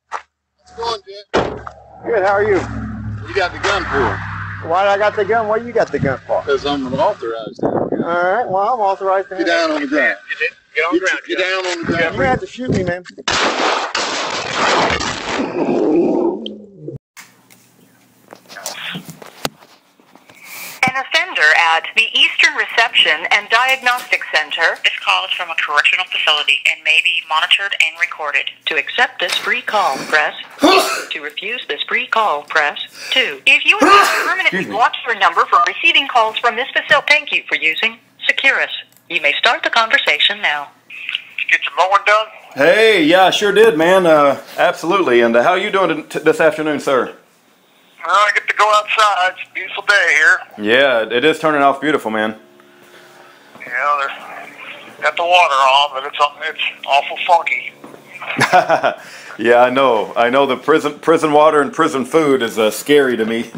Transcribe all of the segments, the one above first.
How's it going, Jeff? Good, how are you? What you got the gun for? Why I got the gun? What you got the gun for? Because I'm authorized. Alright, well, I'm authorized to Get down on the ground. Get on the ground. Get down on the ground. You're gonna have to shoot me, man. An offender at the Eastern Reception and Diagnostics Center. This call is from a correctional facility and may be monitored and recorded. To accept this free call, press 1. To refuse this free call, press 2. If you have permanently blocked your number from receiving calls from this facility, thank you for using Securus. You may start the conversation now. Get your mowing done? Hey, yeah, I sure did, man. Absolutely. And how are you doing this afternoon, sir? I get to go outside. It's a beautiful day here. Yeah, it is turning off beautiful, man. Yeah, they've got the water on, but it's awful funky. Yeah, I know. I know the prison water and prison food is scary to me.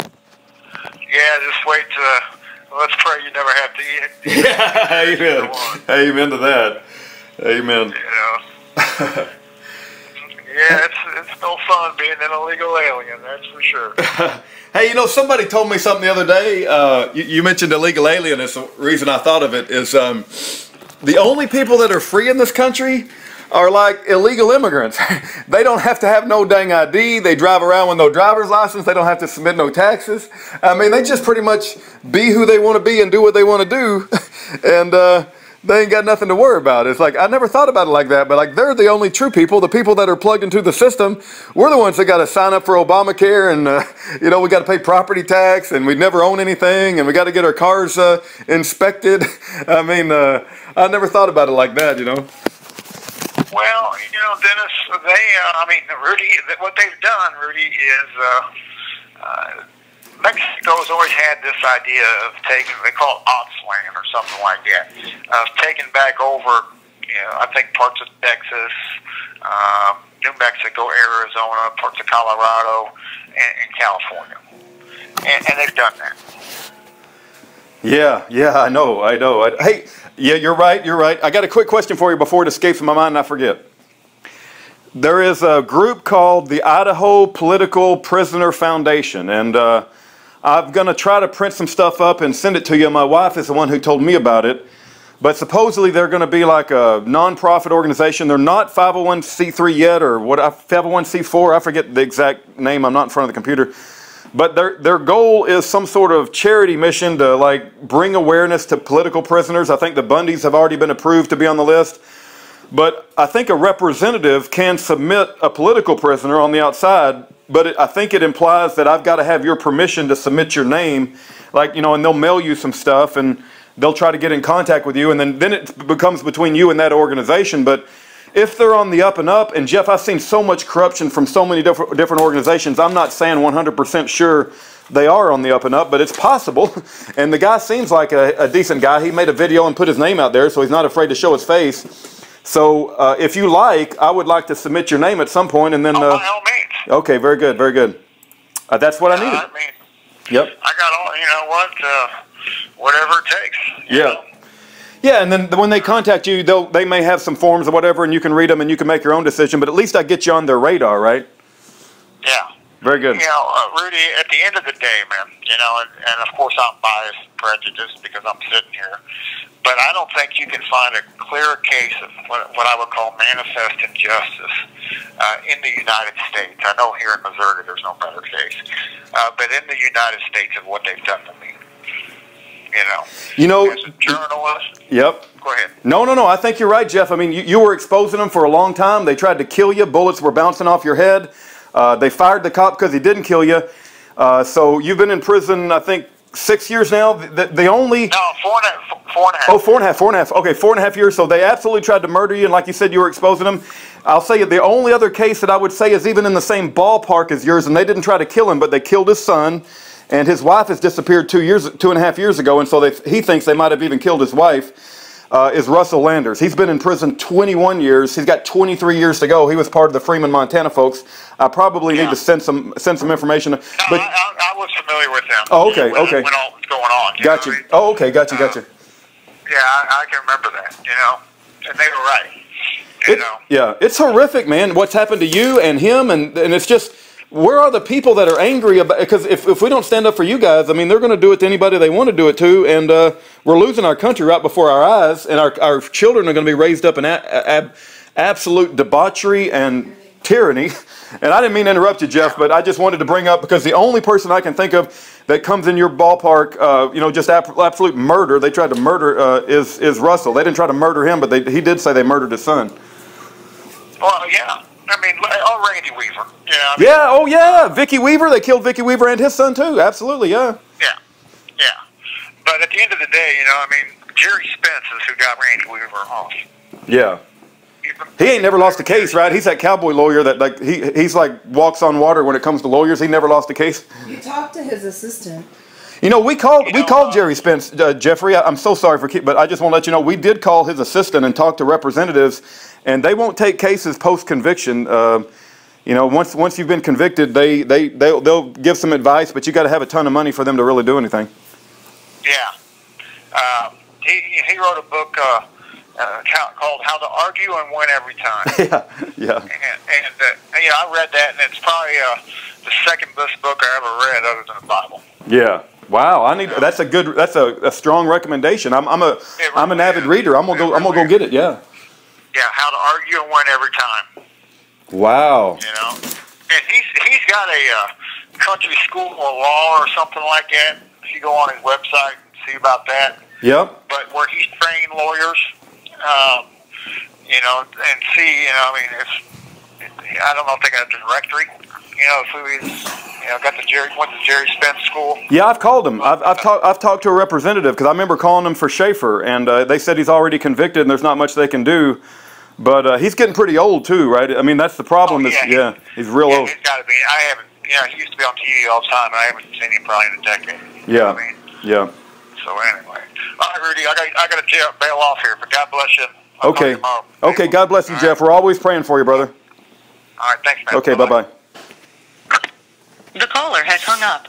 Yeah, just wait let's pray you never have to eat it. Yeah, amen. Amen to that. Amen. You know. Yeah, it's no fun being an illegal alien, that's for sure. Hey, you know, somebody told me something the other day. You mentioned illegal alien. It's the reason I thought of it is the only people that are free in this country are like illegal immigrants. They don't have to have no dang ID. They drive around with no driver's license. They don't have to submit no taxes. I mean, they just pretty much be who they want to be and do what they want to do. And they ain't got nothing to worry about. It's like, I never thought about it like that, but like they're the only true people, the people that are plugged into the system. We're the ones that got to sign up for Obamacare and, you know, we got to pay property tax and we never own anything and we got to get our cars inspected. I mean, I never thought about it like that, you know. Well, you know, Dennis, Rudy, what they've done, Rudy, is Mexico's always had this idea of taking, they call it Otsland or something like that, of taking back over, you know, I think parts of Texas, New Mexico, Arizona, parts of Colorado, and California. And they've done that. Yeah, I know. Hey, yeah, you're right. I got a quick question for you before it escapes my mind and I forget. There is a group called the Idaho Political Prisoner Foundation, and I'm going to try to print some stuff up and send it to you. My wife is the one who told me about it. But supposedly they're going to be like a non-profit organization. They're not 501c3 yet, or 501c4. I forget the exact name. I'm not in front of the computer. But their goal is some sort of charity mission to like bring awareness to political prisoners. I think the Bundys have already been approved to be on the list. But I think a representative can submit a political prisoner on the outside, but I think it implies that I've got to have your permission to submit your name, like, you know, and they'll mail you some stuff and they'll try to get in contact with you, and then it becomes between you and that organization. But if they're on the up and up, and Jeff, I've seen so much corruption from so many different organizations, I'm not saying 100% sure they are on the up and up, but it's possible. And the guy seems like a decent guy. He made a video and put his name out there, so he's not afraid to show his face. So if you like, I would like to submit your name at some point, and then... by all means. Okay, very good, very good. That's what I needed. I mean, yep. I got all, you know what, whatever it takes. You know? Yeah, and then when they contact you, they may have some forms or whatever, and you can read them and you can make your own decision, but at least I get you on their radar, right? Yeah. Very good. You know, Rudy, at the end of the day, man, you know, and of course I'm biased and prejudiced because I'm sitting here, but I don't think you can find a clearer case of what I would call manifest injustice in the United States. I know here in Missouri there's no better case, but in the United States of what they've done to me. You know, as a journalist. Yep. Go ahead. No, I think you're right, Jeff. I mean, you were exposing them for a long time. They tried to kill you. Bullets were bouncing off your head. They fired the cop because he didn't kill you. So you've been in prison, I think, 6 years now. The only... No, 4.5. Oh, 4.5. Okay, 4.5 years. So they absolutely tried to murder you, and like you said, you were exposing them. I'll say the only other case that I would say is even in the same ballpark as yours, and they didn't try to kill him, but they killed his son. And his wife has disappeared 2.5 years ago, and so he thinks they might have even killed his wife, is Russell Landers. He's been in prison 21 years. He's got 23 years to go. He was part of the Freeman, Montana folks. I probably need to send some information. No, but, I was familiar with them. Oh, okay, when all was going on. Gotcha. Oh, okay, gotcha. Yeah, I can remember that, you know, and they were right. Yeah, it's horrific, man. What's happened to you and him, and it's just, where are the people that are angry about? Because if we don't stand up for you guys, I mean, they're going to do it to anybody they want to do it to, and we're losing our country right before our eyes, and our children are going to be raised up in absolute debauchery and tyranny. And I didn't mean to interrupt you, Jeff, but I just wanted to bring up, because the only person I can think of that comes in your ballpark, you know, just absolute murder, they tried to murder, is Russell. They didn't try to murder him, but he did say they murdered his son. Well, yeah. I mean, oh, Randy Weaver. Yeah. I mean, Yeah, oh yeah, Vicky Weaver. They killed Vicky Weaver and his son too. Absolutely, yeah. Yeah. But at the end of the day, you know, I mean, Jerry Spence is who got Randy Weaver off. Yeah. He ain't never lost a case, right? He's that cowboy lawyer that, like, he's like walks on water when it comes to lawyers. He never lost a case. You talked to his assistant. You know, we called Jerry Spence, Jeffrey. I'm so sorry for but I just want to let you know we did call his assistant and talk to representatives, and they won't take cases post conviction. You know, once you've been convicted, they'll give some advice, but you got to have a ton of money for them to really do anything. Yeah. He wrote a book called "How to Argue and Win Every Time." Yeah. And you know, I read that, and it's probably the second best book I ever read, other than the Bible. Yeah. Wow. That's a strong recommendation. I'm an avid reader. I'm gonna go get it. Yeah. Yeah. How to Argue and Win Every Time. Wow. You know, and he's got a country school of law or something like that. If you go on his website and see about that. Yep. But where he's training lawyers, you know, and see, you know, I mean, I don't know if they got a directory, you know, who he's, you know, went to Jerry Spence School. Yeah, I've called him. I've talked to a representative, because I remember calling him for Schaefer, and they said he's already convicted and there's not much they can do. But he's getting pretty old too, right? I mean, that's the problem. He's real old. He's got to be. I haven't. You know, he used to be on TV all the time, and I haven't seen him probably in a decade. Yeah. You know what I mean? Yeah. So anyway, all right, Rudy, I got to bail off here, but God bless you. Okay. Okay. God bless you, all Jeff. Right. We're always praying for you, brother. All right. Thanks, man. Okay. Bye-bye. The caller has hung up.